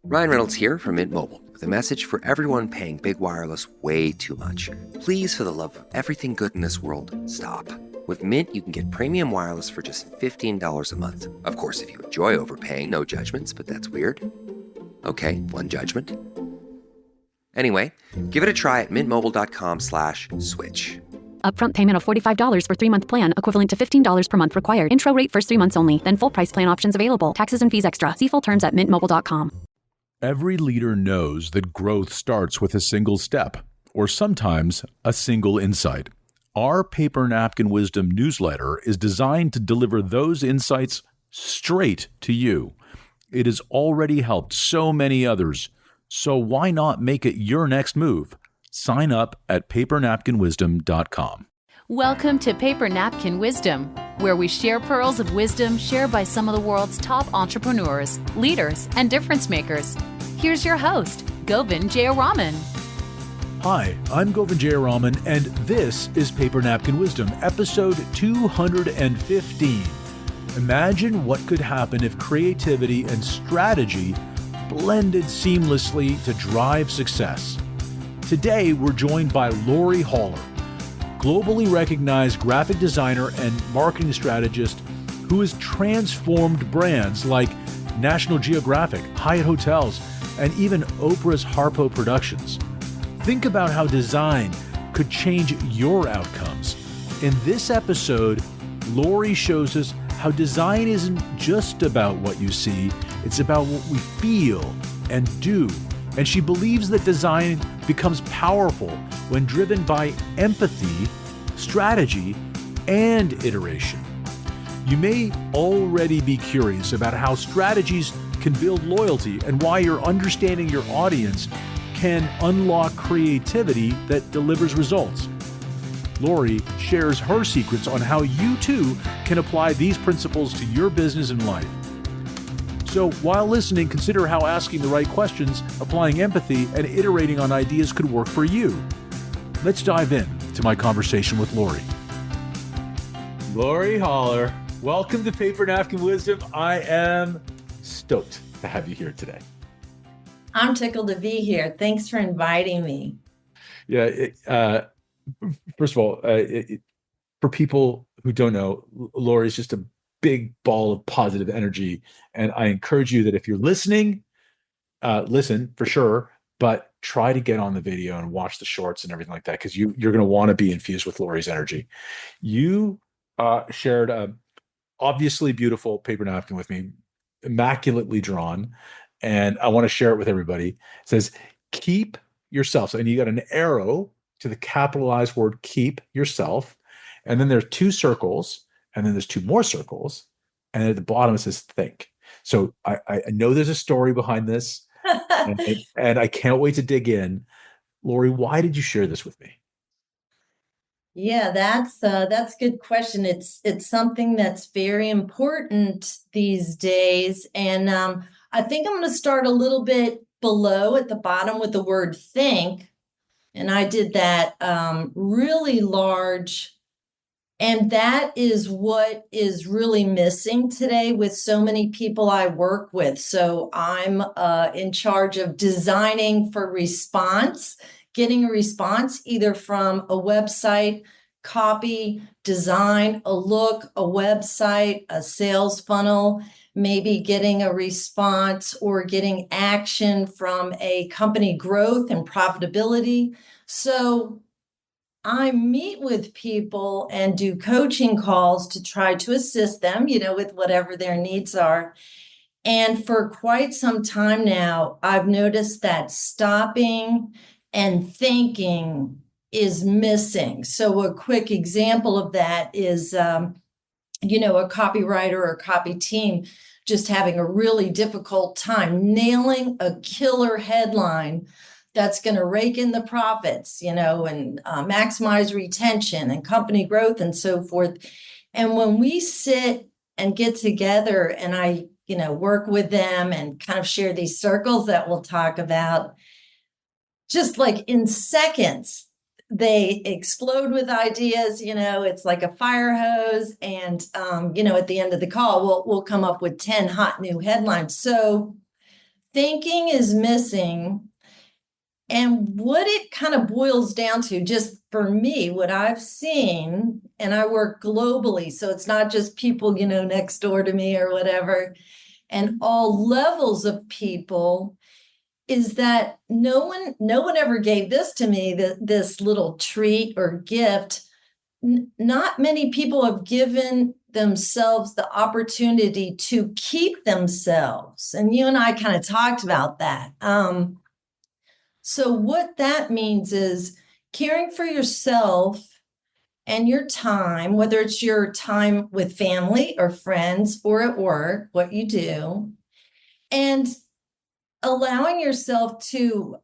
Ryan Reynolds here from Mint Mobile with a message for everyone paying big wireless way too much. Please, for the love of everything good in this world, stop. With Mint, you can get premium wireless for just $15 a month. Of course, if you enjoy overpaying, no judgments, but that's weird. Okay, one judgment. Anyway, give it a try at mintmobile.com/switch. Upfront payment of $45 for 3-month plan, equivalent to $15 per month required. Intro rate first 3 months only, then full price plan options available. Taxes and fees extra. See full terms at mintmobile.com. Every leader knows that growth starts with a single step, or sometimes a single insight. Our Paper Napkin Wisdom newsletter is designed to deliver those insights straight to you. It has already helped so many others, so why not make it your next move? Sign up at papernapkinwisdom.com. Welcome to Paper Napkin Wisdom, where we share pearls of wisdom shared by some of the world's top entrepreneurs, leaders, and difference makers. Here's your host, Govindh Jayaraman. Hi, I'm Govindh Jayaraman, and this is Paper Napkin Wisdom, episode 215. Imagine what could happen if creativity and strategy blended seamlessly to drive success. Today, we're joined by Lori Haller, globally recognized graphic designer and marketing strategist who has transformed brands like National Geographic, Hyatt Hotels, and even Oprah's Harpo Productions. Think about how design could change your outcomes. In this episode, Lori shows us how design isn't just about what you see, it's about what we feel and do. And she believes that design becomes powerful when driven by empathy, strategy, and iteration. You may already be curious about how strategies can build loyalty and why your understanding your audience can unlock creativity that delivers results. Lori shares her secrets on how you too can apply these principles to your business and life. So while listening, consider how asking the right questions, applying empathy, and iterating on ideas could work for you. Let's dive in to my conversation with Lori. Lori Haller, welcome to Paper Napkin Wisdom. I am stoked to have you here today. I'm tickled to be here. Thanks for inviting me. Yeah. First of all, for people who don't know, Lori is just a big ball of positive energy. And I encourage you that if you're listening, listen for sure, but try to get on the video and watch the shorts and everything like that, because you're going to want to be infused with Lori's energy. You shared a obviously beautiful paper napkin with me, immaculately drawn, and I want to share it with everybody. It says, keep yourself. And you got an arrow to the capitalized word, keep yourself. And then there's 2 circles, and then there's 2 more circles. And at the bottom, it says, think. So I know there's a story behind this, and I can't wait to dig in. Lori, why did you share this with me? Yeah, that's a good question. It's something that's very important these days. And I think I'm going to start a little bit below at the bottom with the word think. And I did that really large. And that is what is really missing today with so many people I work with. So I'm in charge of designing for response, getting a response either from a website, copy, design, a look, a website, a sales funnel, maybe getting a response or getting action from a company growth and profitability. So I meet with people and do coaching calls to try to assist them, with whatever their needs are. And for quite some time now, I've noticed that stopping and thinking is missing. So a quick example of that is, a copywriter or copy team just having a really difficult time nailing a killer headline that's going to rake in the profits, and maximize retention and company growth and so forth. And when we sit and get together and I, work with them and kind of share these circles that we'll talk about, just like in seconds, they explode with ideas. It's like a fire hose. And, at the end of the call, we'll come up with 10 hot new headlines. So thinking is missing. And what it kind of boils down to, just for me, what I've seen, and I work globally, so it's not just people, next door to me or whatever, and all levels of people, is that no one ever gave this to me, this little treat or gift. Not many people have given themselves the opportunity to keep themselves. And you and I kind of talked about that. So what that means is caring for yourself and your time, whether it's your time with family or friends or at work, what you do, and allowing yourself to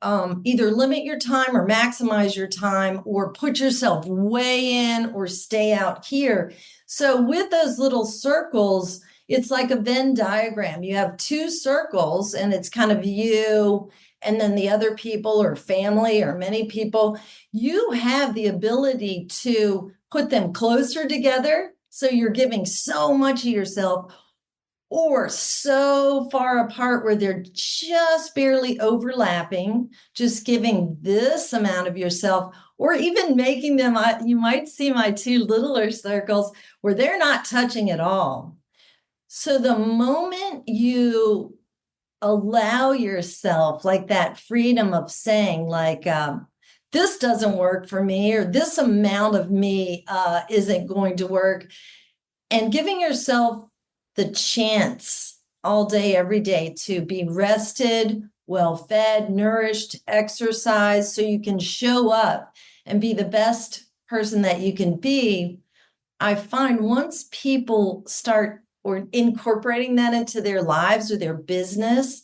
either limit your time or maximize your time, or put yourself way in or stay out here. So with those little circles, it's like a Venn diagram. You have two circles, and it's kind of you and then the other people or family or many people. You have the ability to put them closer together, so you're giving so much of yourself, or so far apart where they're just barely overlapping, just giving this amount of yourself, or even making them, you might see my two littler circles where they're not touching at all. So the moment you allow yourself like that freedom of saying, like, this doesn't work for me, or this amount of me isn't going to work, and giving yourself the chance all day, every day, to be rested, well-fed, nourished, exercise, so you can show up and be the best person that you can be. I find once people start or incorporating that into their lives or their business,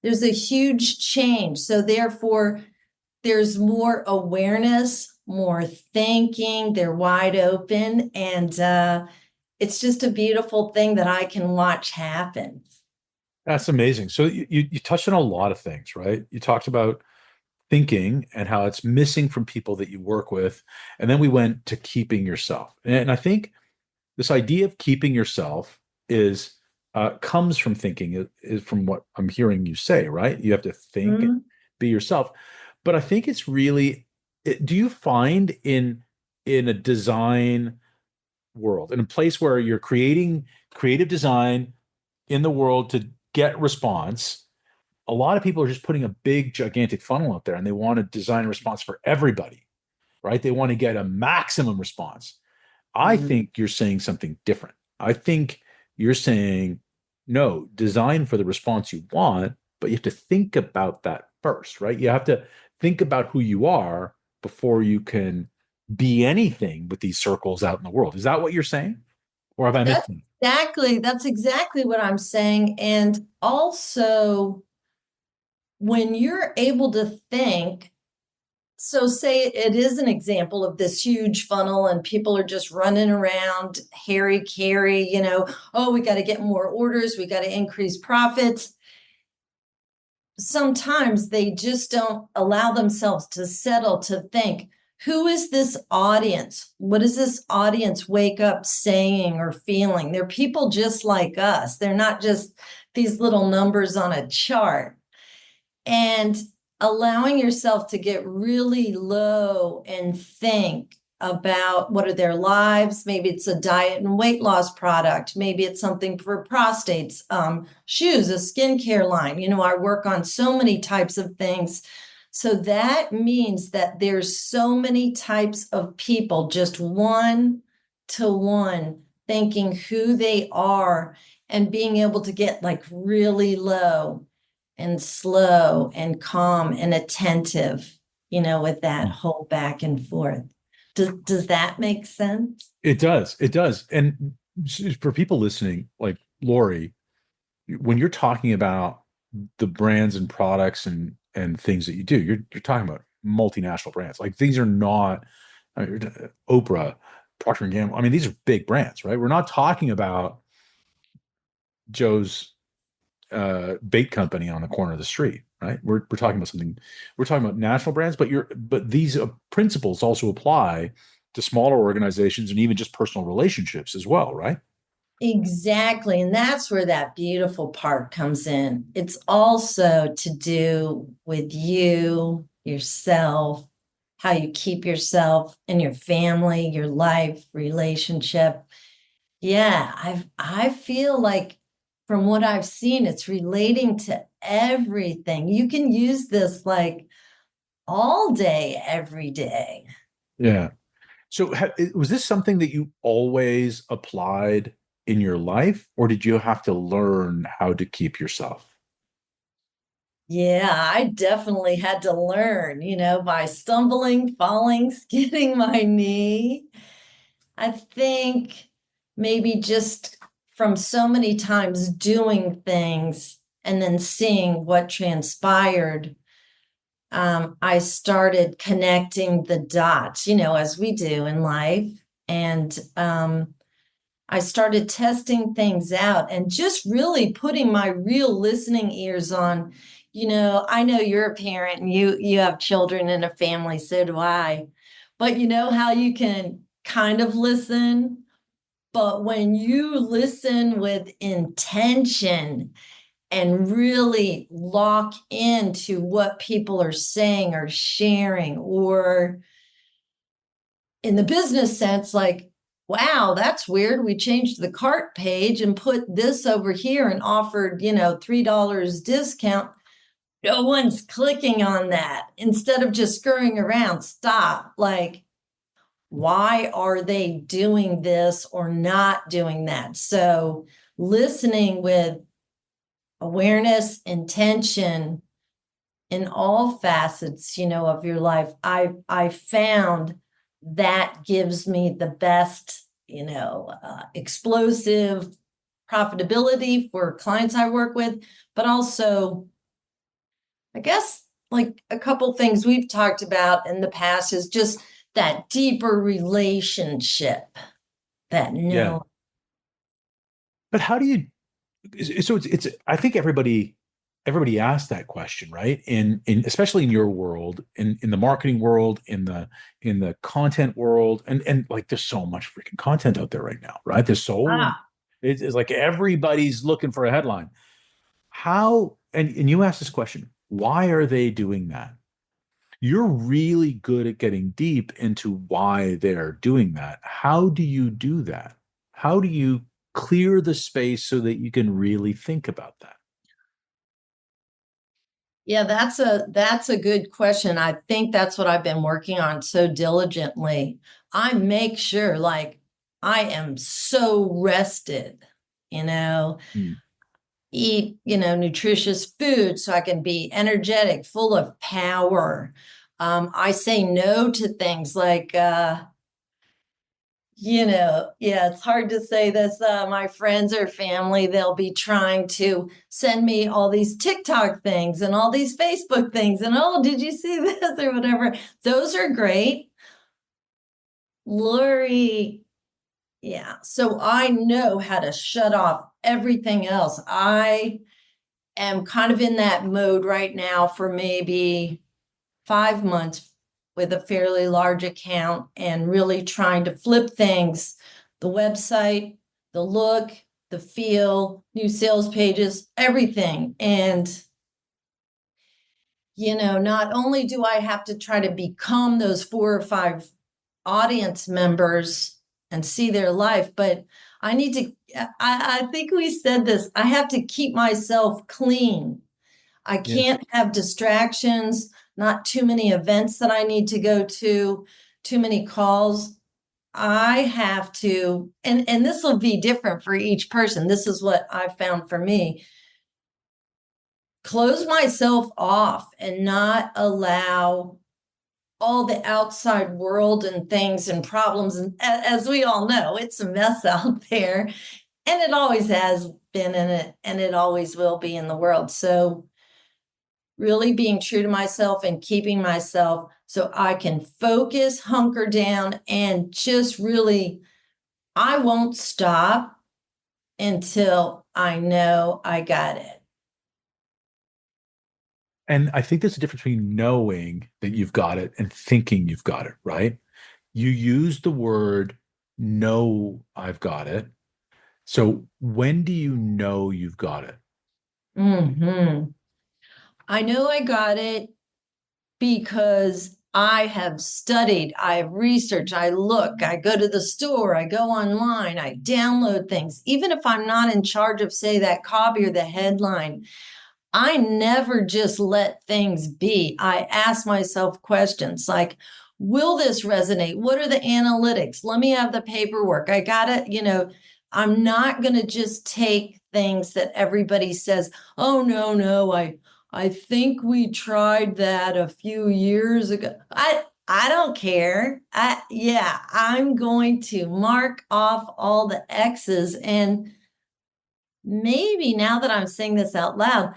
there's a huge change. So therefore, there's more awareness, more thinking, they're wide open, and it's just a beautiful thing that I can watch happen. That's amazing. So you touched on a lot of things, right? You talked about thinking and how it's missing from people that you work with. And then we went to keeping yourself. And I think this idea of keeping yourself is comes from thinking, is from what I'm hearing you say, right? You have to think and be yourself. But I think it's really, do you find in a design world, in a place where you're creating creative design in the world to get response, a lot of people are just putting a big gigantic funnel out there, and they want to design a response for everybody, right? They want to get a maximum response. I think you're saying something different. I think you're saying, no, design for the response you want, but you have to think about that first, right? You have to think about who you are before you can be anything with these circles out in the world. Is that what you're saying? Or have I missed something? That's exactly what I'm saying. And also, when you're able to think, so say it is an example of this huge funnel and people are just running around, hairy carry, oh, we got to get more orders, we got to increase profits. Sometimes they just don't allow themselves to settle to think, who is this audience? What does this audience wake up saying or feeling? They're people just like us. They're not just these little numbers on a chart. And allowing yourself to get really low and think about what are their lives. Maybe it's a diet and weight loss product. Maybe it's something for prostates, shoes, a skincare line. I work on so many types of things. So that means that there's so many types of people, just one to one, thinking who they are and being able to get like really low and slow and calm and attentive, with that whole back and forth. Does that make sense? It does. It does. And for people listening, like Lori, when you're talking about the brands and products and things that you do, you're talking about multinational brands. Like, these are not Oprah, Procter and Gamble. I mean, these are big brands, right? We're not talking about Joe's bait company on the corner of the street, right? We're talking about something. We're talking about national brands, but these principles also apply to smaller organizations and even just personal relationships as well, right? Exactly. And that's where that beautiful part comes in. It's also to do with you, yourself, how you keep yourself and your family, your life, relationship. Yeah, I feel like from what I've seen, it's relating to everything. You can use this like all day, every day. Yeah. So was this something that you always applied in your life, or did you have to learn how to keep yourself? Yeah, I definitely had to learn, by stumbling, falling, skidding my knee. I think maybe just from so many times doing things and then seeing what transpired, I started connecting the dots, as we do in life. And I started testing things out and just really putting my real listening ears on. I know you're a parent and you have children and a family, so do I. But you know how you can kind of listen, but when you listen with intention and really lock into what people are saying or sharing, or in the business sense, like, wow, that's weird. We changed the cart page and put this over here and offered, $3 discount. No one's clicking on that. Instead of just scurrying around, stop. Like, why are they doing this or not doing that? So, listening with awareness, intention in all facets, of your life, I found that gives me the best, explosive profitability for clients I work with, but also, I guess, like a couple things we've talked about in the past is just that deeper relationship, that Yeah. no. But how do you, so it's I think everybody asks that question, right? In especially in your world, in the marketing world, in the content world, and like there's so much freaking content out there right now, right? Ah, It's like everybody's looking for a headline. How, and you ask this question, why are they doing that? You're really good at getting deep into why they're doing that. How do you do that? How do you clear the space so that you can really think about that? yeah, that's a good question. I think that's what I've been working on so diligently. I make sure like I am so rested, you know, Hmm. eat, nutritious food so I can be energetic, full of power. I say no to things like yeah, it's hard to say this. My friends or family, they'll be trying to send me all these TikTok things and all these Facebook things. And oh, did you see this or whatever? Those are great. Lori, yeah. So I know how to shut off everything else. I am kind of in that mode right now for maybe 5 months with a fairly large account and really trying to flip things, the website, the look, the feel, new sales pages, everything. And, not only do I have to try to become those 4 or 5 audience members and see their life, but I need to, I think we said this, I have to keep myself clean. I Yeah. can't have distractions, not too many events that I need to go to, too many calls. I have to, and this will be different for each person. This is what I found for me. Close myself off and not allow all the outside world and things and problems. And as we all know, it's a mess out there. And it always has been in it, and it always will be in the world. So really being true to myself and keeping myself so I can focus, hunker down, and just really, I won't stop until I know I got it. And I think there's a difference between knowing that you've got it and thinking you've got it, right? You use the word know I've got it. So when do you know you've got it? Hmm. I know I got it because I have studied, I have researched, I look, I go to the store, I go online, I download things. Even if I'm not in charge of, say, that copy or the headline, I never just let things be. I ask myself questions like, will this resonate? What are the analytics? Let me have the paperwork. I gotta, I'm not gonna just take things that everybody says, oh no, I think we tried that a few years ago. I don't care. I'm going to mark off all the X's. And maybe now that I'm saying this out loud,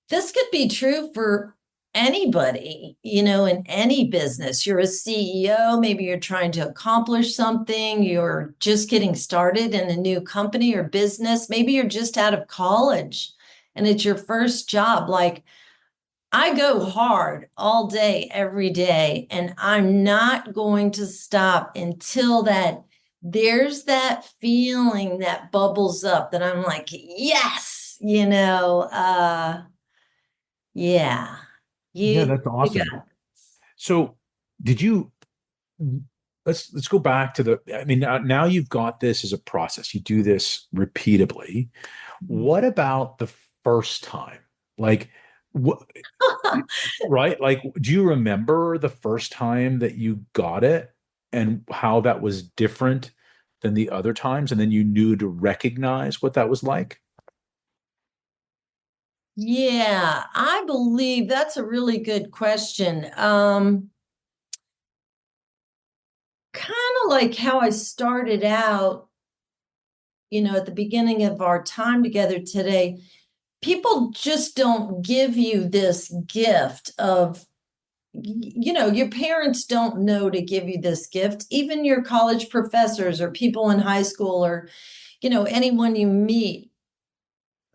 this could be true for anybody, in any business. You're a CEO, maybe you're trying to accomplish something, you're just getting started in a new company or business, maybe you're just out of college and it's your first job. Like, I go hard all day, every day, and I'm not going to stop until there's that feeling that bubbles up that I'm like, yes, yeah, Yeah, you that's you awesome. got So did you let's go back to I mean, now you've got this as a process. You do this repeatedly. it. What about the first time? Like what right? Like, do you remember the first time that you got it and how that was different than the other times? And then you knew to recognize what that was like? Yeah, I believe that's a really good question. Kind of like how I started out, at the beginning of our time together today. People just don't give you this gift of, your parents don't know to give you this gift. Even your college professors or people in high school or, anyone you meet,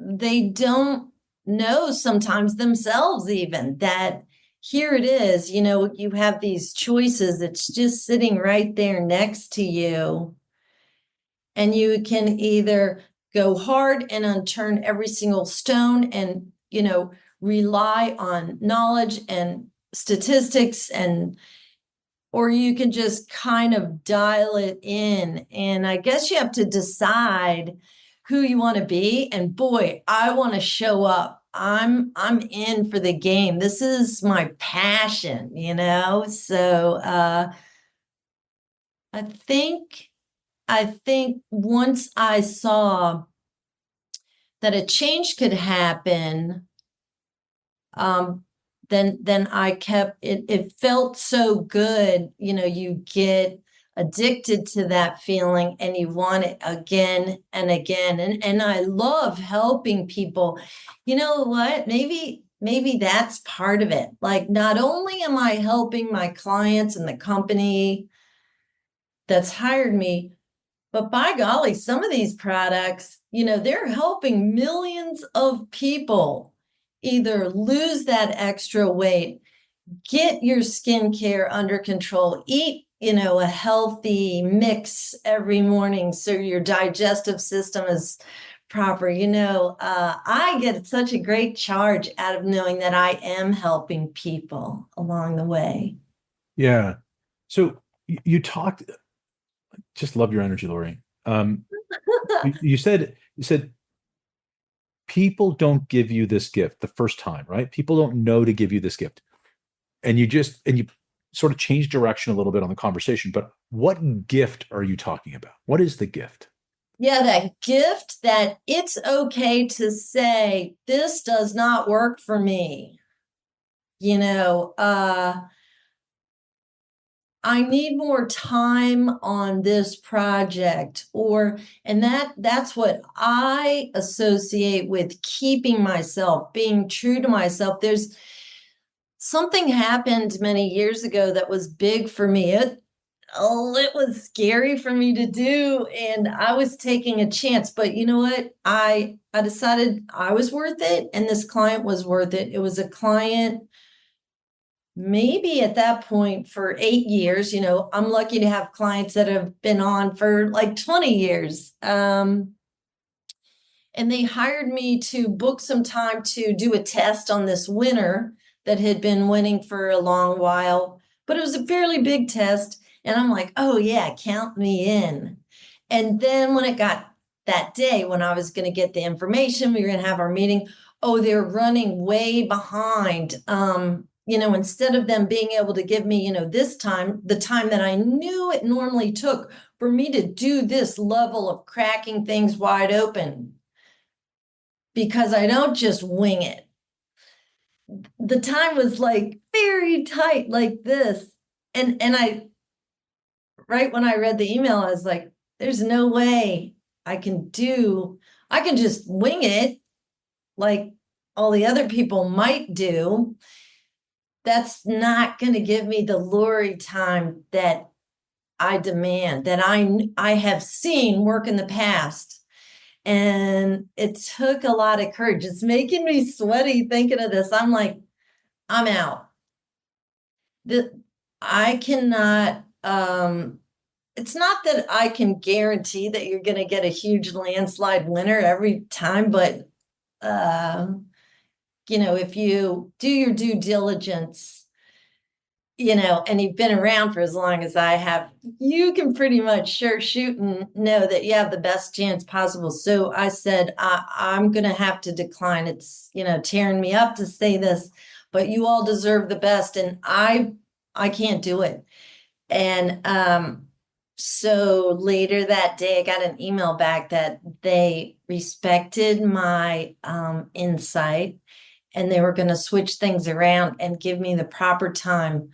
they don't know sometimes themselves even that here it is, you have these choices. It's just sitting right there next to you. And you can either go hard and unturn every single stone and, rely on knowledge and statistics, or you can just kind of dial it in. And I guess you have to decide who you want to be. And boy, I want to show up. I'm in for the game. This is my passion, So I think once I saw that a change could happen, um, then I kept it. It felt so good. You get addicted to that feeling and you want it again and again. And I love helping people. You know what? Maybe that's part of it. Like, not only am I helping my clients and the company that's hired me, but by golly, some of these products, they're helping millions of people either lose that extra weight, get your skincare under control, eat, a healthy mix every morning so your digestive system is proper. I get such a great charge out of knowing that I am helping people along the way. Yeah. So you talked, just love your energy, Lori. You said people don't give you this gift the first time, right? People don't know to give you this gift. And you sort of change direction a little bit on the conversation, but what gift are you talking about? What is the gift? Yeah, that gift that it's okay to say, this does not work for me. You know, I need more time on this project, and that's what I associate with keeping myself, being true to myself. There's something happened many years ago that was big for me. It was scary for me to do, and I was taking a chance. But you know what? I decided I was worth it, and this client was worth it. It was a client maybe at that point for 8 years. I'm lucky to have clients that have been on for like 20 years. And they hired me to book some time to do a test on this winner that had been winning for a long while, but it was a fairly big test. And I'm like, oh yeah, count me in. And then when it got that day, when I was going to get the information, we were going to have our meeting. Oh, they're running way behind. Instead of them being able to give me, this time, the time that I knew it normally took for me to do this level of cracking things wide open, because I don't just wing it. The time was like very tight, like this. And I, right when I read the email, I was like, there's no way I can just wing it like all the other people might do. That's not going to give me the glory time that I demand, that I have seen work in the past. And it took a lot of courage. It's making me sweaty thinking of this. I'm like, I'm out. I cannot, it's not that I can guarantee that you're going to get a huge landslide winner every time, but, if you do your due diligence, and you've been around for as long as I have, you can pretty much sure shoot and know that you have the best chance possible. So I said, I'm going to have to decline. It's, tearing me up to say this, but you all deserve the best. And I can't do it. And so later that day, I got an email back that they respected my insight, and they were going to switch things around and give me the proper time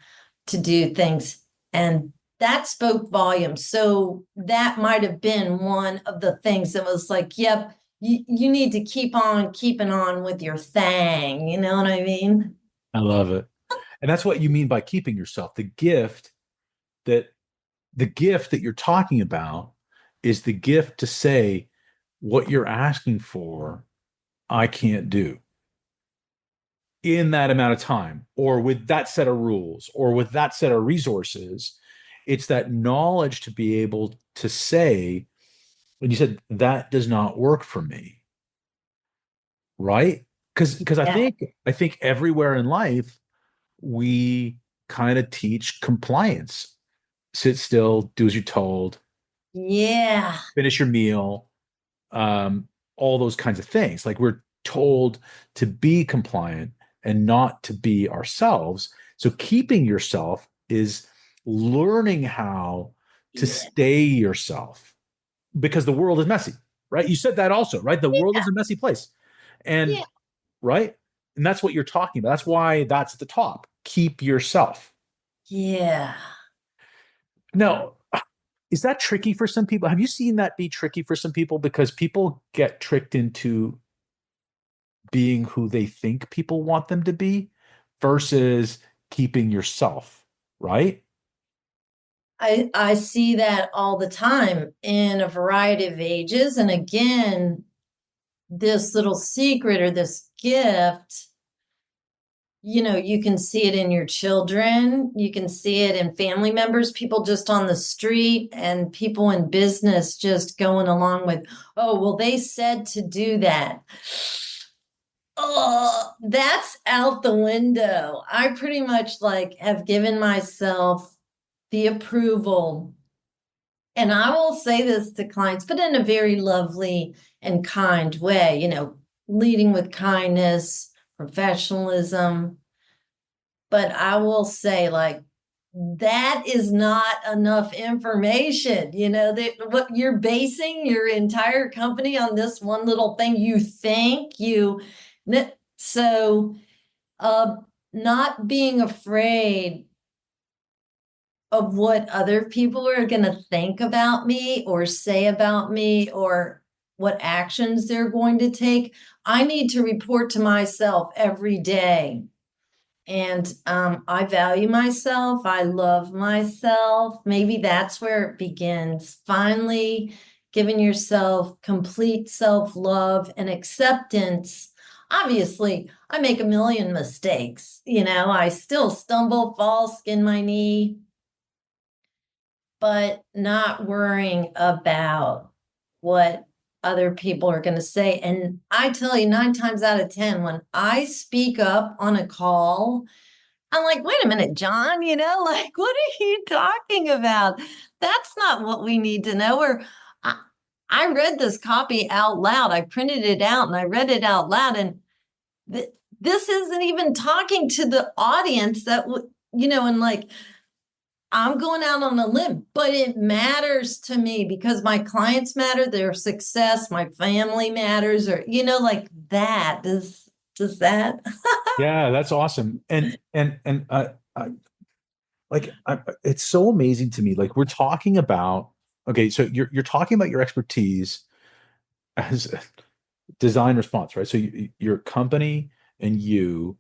to do things. And that spoke volumes. So that might have been one of the things that was like, yep, you need to keep on keeping on with your thing. You know what I mean? I love it. And that's what you mean by keeping yourself. That the gift that you're talking about is the gift to say what you're asking for, I can't do in that amount of time, or with that set of rules, or with that set of resources. It's that knowledge to be able to say, when you said that does not work for me, right? Because Yeah. I think everywhere in life we kind of teach compliance. Sit still, do as you're told, Yeah. finish your meal, all those kinds of things. Like, we're told to be compliant and not to be ourselves. So keeping yourself is learning how to Yeah. stay yourself, because the world is messy, right? You said that also, right? The world is a messy place. And Yeah. right? And that's what you're talking about. That's why that's at the top. Keep yourself. Yeah. Now, is that tricky for some people? Have you seen that be tricky for some people? Because people get tricked into being who they think people want them to be versus keeping yourself, right? I see that all the time in a variety of ages. And again, this little secret or this gift, you can see it in your children, you can see it in family members, people just on the street, and people in business just going along with, oh, well, they said to do that. Oh, that's out the window. I pretty much have given myself the approval. And I will say this to clients, but in a very lovely and kind way, leading with kindness, professionalism. But I will say, that is not enough information. What you're basing your entire company on, this one little thing you think you. So, not being afraid of what other people are going to think about me or say about me, or what actions they're going to take. I need to report to myself every day. And I value myself. I love myself. Maybe that's where it begins. Finally, giving yourself complete self-love and acceptance. Obviously, I make a million mistakes. I still stumble, fall, skin my knee, but not worrying about what other people are going to say. And I tell you, 9 times out of 10, when I speak up on a call, I'm like, wait a minute, John, like, what are you talking about? That's not what we need to know. Or I read this copy out loud. I printed it out and I read it out loud. And this isn't even talking to the audience and like, I'm going out on a limb, but it matters to me because my clients matter, their success, my family matters, or, like that. Does that? Yeah, that's awesome. It's so amazing to me. Like we're talking about, okay, so you're talking about your expertise as design response, right? So your company and you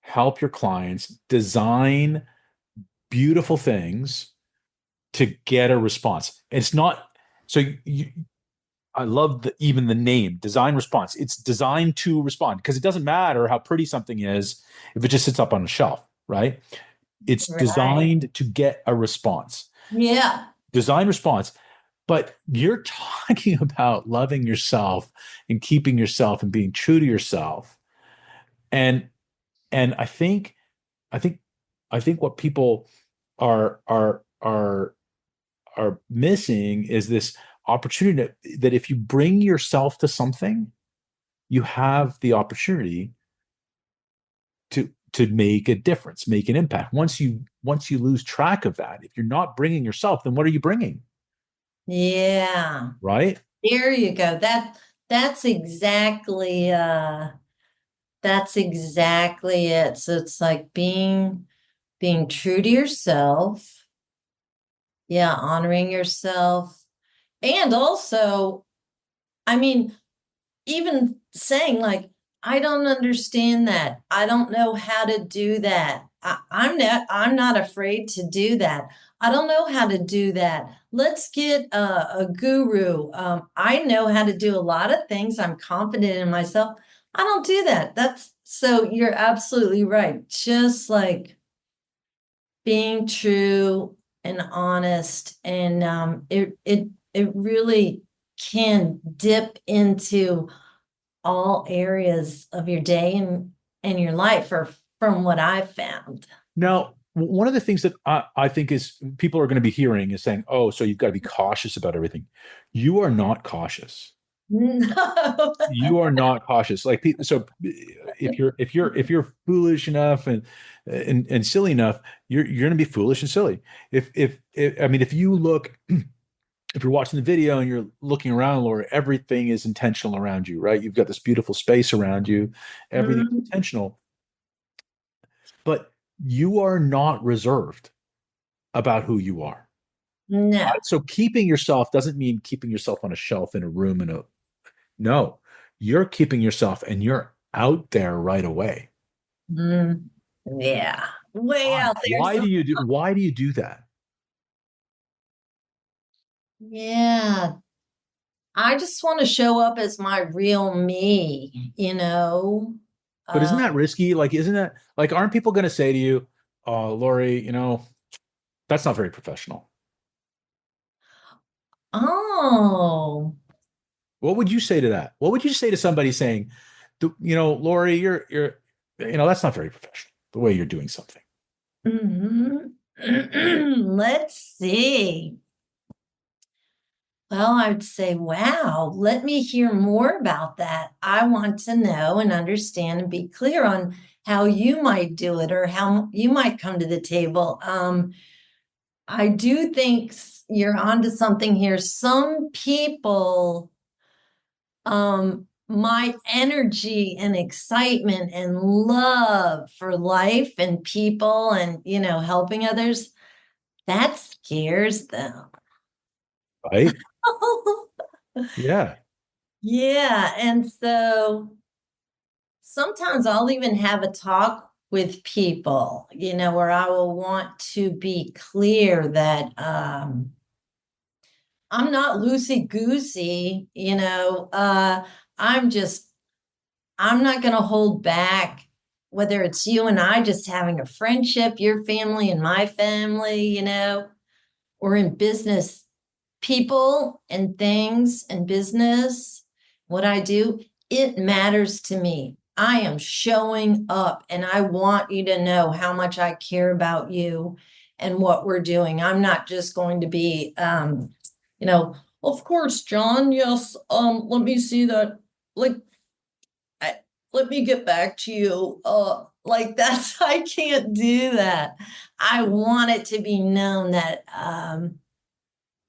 help your clients design beautiful things to get a response. It's not so I love even the name design response. It's designed to respond because it doesn't matter how pretty something is if it just sits up on a shelf, right? It's Right. designed to get a response. Yeah. Design response. But you're talking about loving yourself and keeping yourself and being true to yourself. And I think what people are missing is this opportunity that if you bring yourself to something, you have the opportunity to make a difference, make an impact. Once you lose track of that, if you're not bringing yourself, then what are you bringing? Yeah. Right? There you go. That's exactly it. So it's like being true to yourself. Yeah, honoring yourself. And also, I mean, even saying like, I don't understand that. I don't know how to do that. I'm not afraid to do that. I don't know how to do that. Let's get a guru. I know how to do a lot of things. I'm confident in myself. I don't do that. So you're absolutely right. Just like being true and honest, and it really can dip into all areas of your day and your life, or from what I've found. Now, one of the things that I think is people are going to be hearing is saying, "Oh, so you've got to be cautious about everything." You are not cautious. No. You are not cautious. Like so, if you're foolish enough and silly enough, you're going to be foolish and silly. If I mean, if you look, if you're watching the video and you're looking around, Laura, everything is intentional around you, right? You've got this beautiful space around you. Everything's Mm, intentional, but you are not reserved about who you are. no. Right? So keeping yourself doesn't mean keeping yourself on a shelf in a room no, you're keeping yourself and you're out there right away. Mm, yeah. Way Why? out there. Why do you do that? Yeah. I just want to show up as my real me. But isn't Uh, that risky? Like, isn't that like, aren't people going to say to you, "Oh, Lori, that's not very professional." oh. What would you say to that? What would you say to somebody saying, Lori, that's not very professional, the way you're doing something. Mhm. Let's see. Well, I would say, wow, let me hear more about that. I want to know and understand and be clear on how you might do it or how you might come to the table. I do think you're onto something here. Some people, my energy and excitement and love for life and people and, helping others, that scares them. Right? Yeah. Yeah. And so sometimes I'll even have a talk with people, where I will want to be clear that I'm not loosey goosey, I'm just, I'm not going to hold back, whether it's you and I just having a friendship, your family and my family, or in business, people and things and business, what I do, it matters to me. I am showing up and I want you to know how much I care about you and what we're doing. I'm not just going to be, of course, John, yes, let me see that. Like, let me get back to you. Like that's, I can't do that. I want it to be known that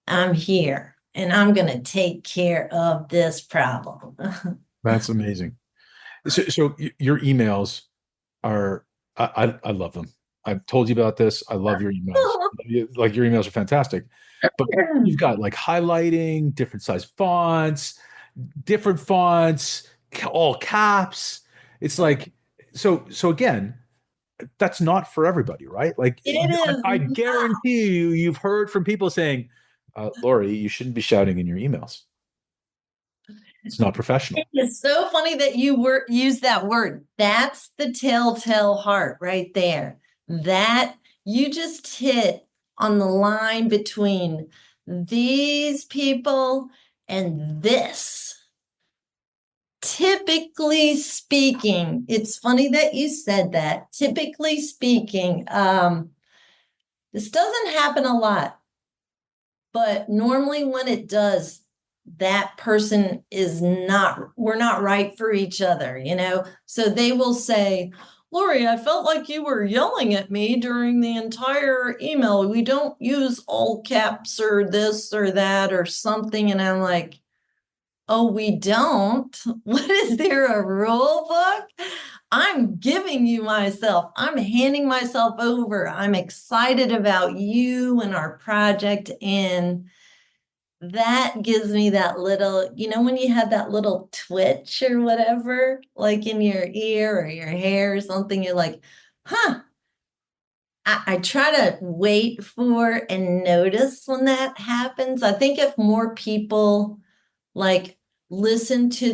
I'm here and I'm going to take care of this problem. That's amazing. So your emails are, I love them. I've told you about this. I love your emails. Like your emails are fantastic, but you've got like highlighting, different size different fonts, all caps. It's like, so again, that's not for everybody, right? Like It is I not. guarantee you've heard from people saying, Lori, you shouldn't be shouting in your emails. It's not professional. It's so funny that you use that word. That's the telltale heart right there. That you just hit on the line between these people and this. Typically speaking, it's funny that you said that. Typically speaking, this doesn't happen a lot, but normally when it does, that person we're not right for each other, So they will say, Lori, I felt like you were yelling at me during the entire email. We don't use all caps or this or that or something. And I'm like, oh, we don't? What is there a rule book? I'm giving you myself. I'm handing myself over. I'm excited about you and our project. And that gives me that little, when you have that little twitch or whatever, like in your ear or your hair or something, you're like, huh. I try to wait for and notice when that happens. I think if more people like listen to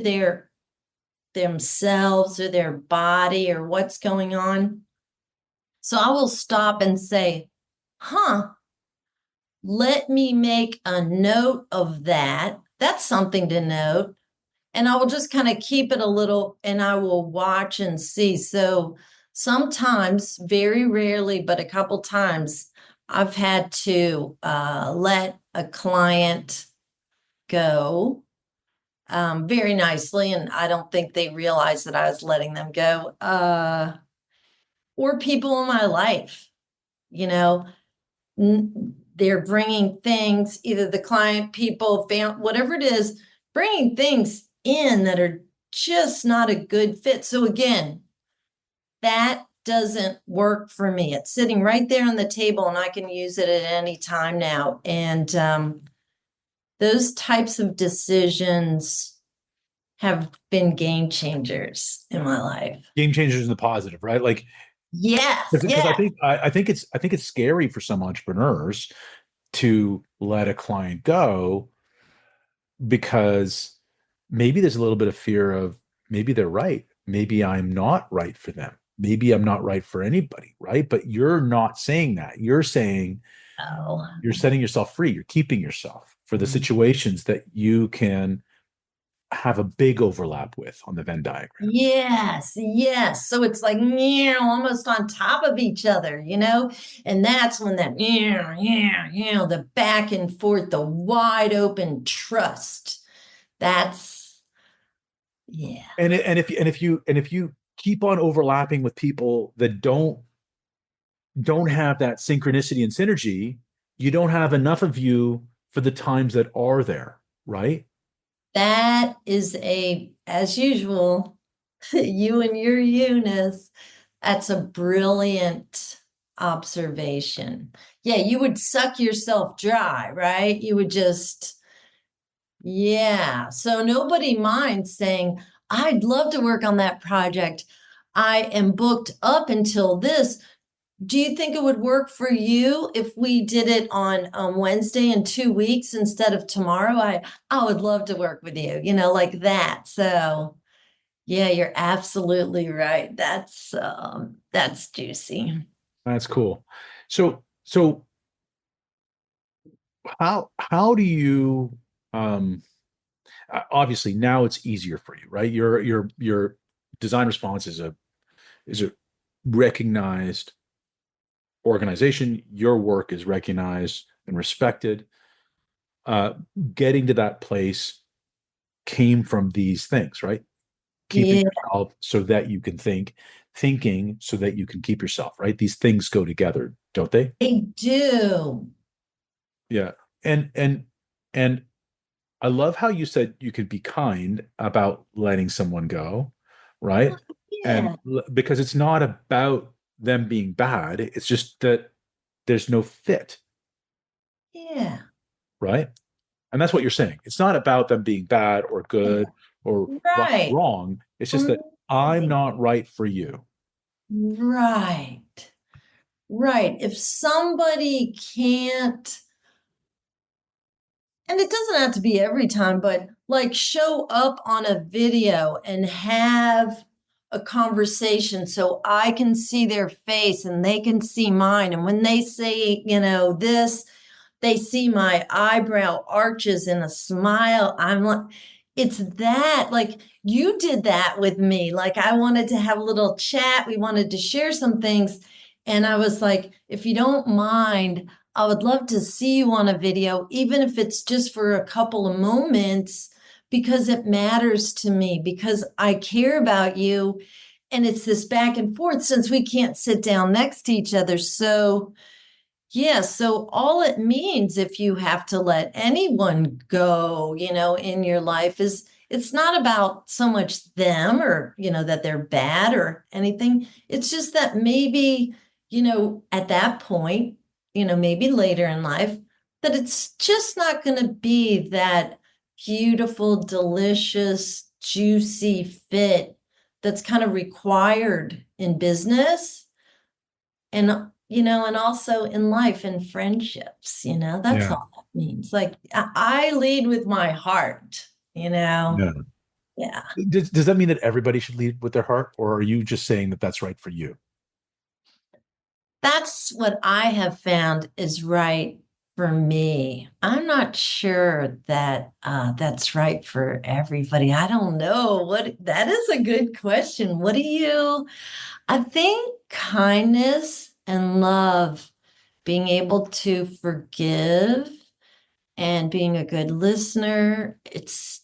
themselves or their body or what's going on. So I will stop and say, huh, let me make a note of that. That's something to note. And I will just kind of keep it a little and I will watch and see. So sometimes, very rarely, but a couple times, I've had to let a client go very nicely. And I don't think they realized that I was letting them go. Or people in my life, you know, they're bringing things, either the client, people, whatever it is, bringing things in that are just not a good fit. So again, that doesn't work for me. It's sitting right there on the table and I can use it at any time now. And those types of decisions have been game changers in my life. Game changers in the positive, right? Like, Yes, because yeah. I think it's scary for some entrepreneurs to let a client go because maybe there's a little bit of fear of maybe they're right. Maybe I'm not right for them. Maybe I'm not right for anybody, right? But you're not saying that. You're saying Oh. you're setting yourself free. You're keeping yourself for the situations that you can have a big overlap with on the Venn diagram. Yes, yes. So it's like, almost on top of each other, And that's when that, the back and forth, the wide open trust. That's, yeah. And if you keep on overlapping with people that don't have that synchronicity and synergy, you don't have enough of you for the times that are there, right? That is as usual, you and your Eunice, that's a brilliant observation. Yeah, you would suck yourself dry, right? You would just, yeah. So nobody minds saying, I'd love to work on that project. I am booked up until this. Do you think it would work for you if we did it on Wednesday in 2 weeks instead of tomorrow? I would love to work with you, like that. So yeah, you're absolutely right. That's juicy. That's cool. So how do you um obviously now it's easier for you, right? Your design response is a recognized organization. Your work is recognized and respected. uh, Getting to that place came from these things, right? Keeping Yeah, yourself so that you can think, thinking so that you can keep yourself, right? These things go together, don't they? they do. Yeah. And I love how you said you could be kind about letting someone go, right? Yeah, Because it's not about them being bad, it's just that there's no fit, yeah. right? And that's what you're saying. It's not about them being bad or good or right or Right. wrong. It's just that I'm not right for you. Right. Right. If somebody can't, and it doesn't have to be every time, but like show up on a video and have a conversation so I can see their face and they can see mine. And when they say, this, they see my eyebrow arches and a smile. I'm like, it's that, like, you did that with me. Like, I wanted to have a little chat. We wanted to share some things. And I was like, if you don't mind, I would love to see you on a video, even if it's just for a couple of moments, because it matters to me, because I care about you. And it's this back and forth since we can't sit down next to each other. So, yeah, so all it means if you have to let anyone go, in your life is it's not about so much them or, that they're bad or anything. It's just that maybe, at that point, maybe later in life, that it's just not going to be that beautiful, delicious, juicy fit that's kind of required in business and also in life and friendships, that's Yeah. all that means. Like I lead with my heart, Yeah. yeah. Does that mean that everybody should lead with their heart, or are you just saying that that's right for you? That's what I have found is right for me. I'm not sure that that's right for everybody. I don't know. What that is a good question. What do you I think kindness and love, being able to forgive and being a good listener, it's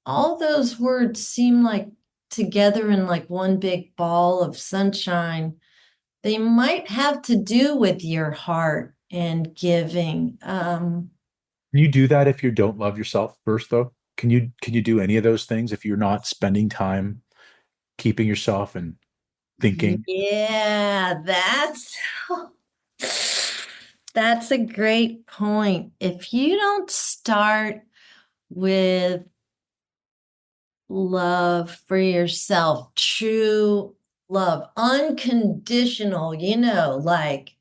all those words seem like together in like one big ball of sunshine. They might have to do with your heart and giving. Can you do that if you don't love yourself first, though? Can you do any of those things if you're not spending time keeping yourself and thinking? Yeah, that's a great point. If you don't start with love for yourself, true love, unconditional, like,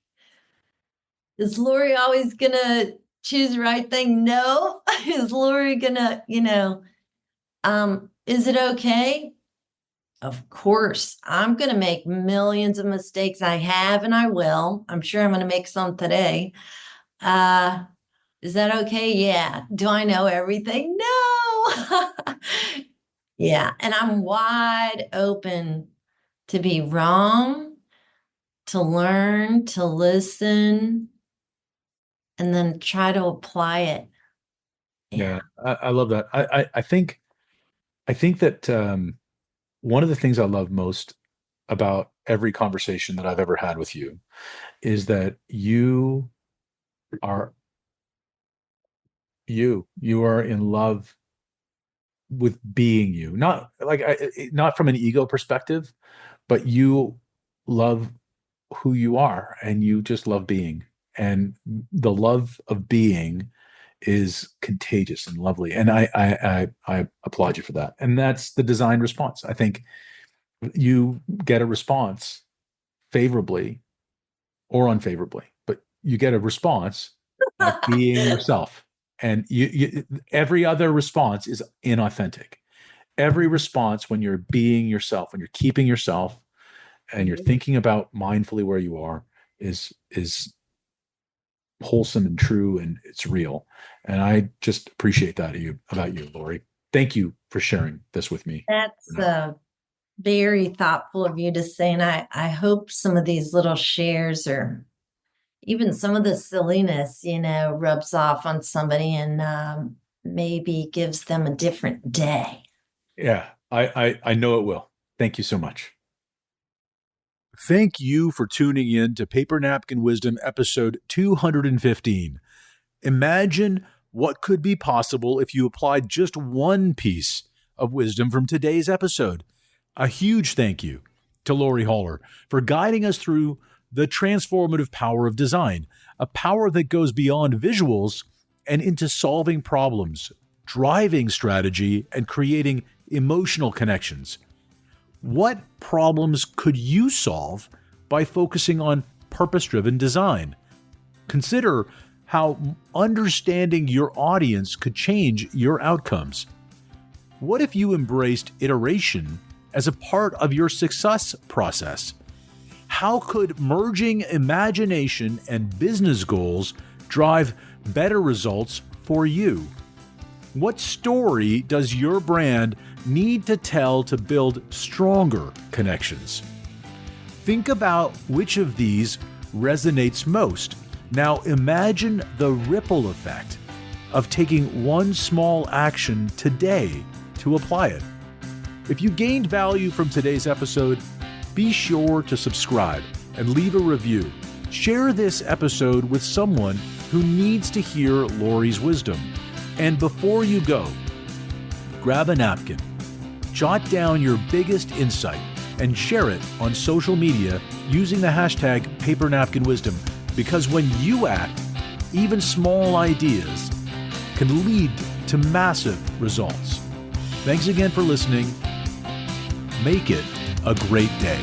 is Lori always gonna choose the right thing? No. Is Lori gonna, is it okay? Of course, I'm gonna make millions of mistakes. I have and I will. I'm sure I'm gonna make some today. Uh, is that okay? Yeah. Do I know everything? No. Yeah, and I'm wide open to be wrong, to learn, to listen, and then try to apply it. Yeah, Yeah. I love that. I think that one of the things I love most about every conversation that I've ever had with you is that are you are in love with being you, not like not from an ego perspective, but you love who you are and you just love being, and the love of being is contagious and lovely, and I applaud you for that. And that's the design response. I think you get a response favorably or unfavorably, but you get a response by being yourself. And every other response is inauthentic. Every response, when you're being yourself, when you're keeping yourself, and you're thinking about mindfully where you are, is wholesome and true, and it's real. And I just appreciate that about you, Lori. Thank you for sharing this with me. That's very thoughtful of you to say. And I hope some of these little shares or even some of the silliness, rubs off on somebody and maybe gives them a different day. Yeah, I know it will. Thank you so much. Thank you for tuning in to Paper Napkin Wisdom episode 215. Imagine what could be possible if you applied just one piece of wisdom from today's episode. A huge thank you to Lori Haller for guiding us through the transformative power of design, a power that goes beyond visuals and into solving problems, driving strategy, and creating emotional connections. What problems could you solve by focusing on purpose-driven design? Consider how understanding your audience could change your outcomes. What if you embraced iteration as a part of your success process? How could merging imagination and business goals drive better results for you? What story does your brand need to tell to build stronger connections? Think about which of these resonates most. Now imagine the ripple effect of taking one small action today to apply it. If you gained value from today's episode, be sure to subscribe and leave a review. Share this episode with someone who needs to hear Lori's wisdom. And before you go, grab a napkin, jot down your biggest insight, and share it on social media using the hashtag #PaperNapkinWisdom, because when you act, even small ideas can lead to massive results. Thanks again for listening. Make it a great day.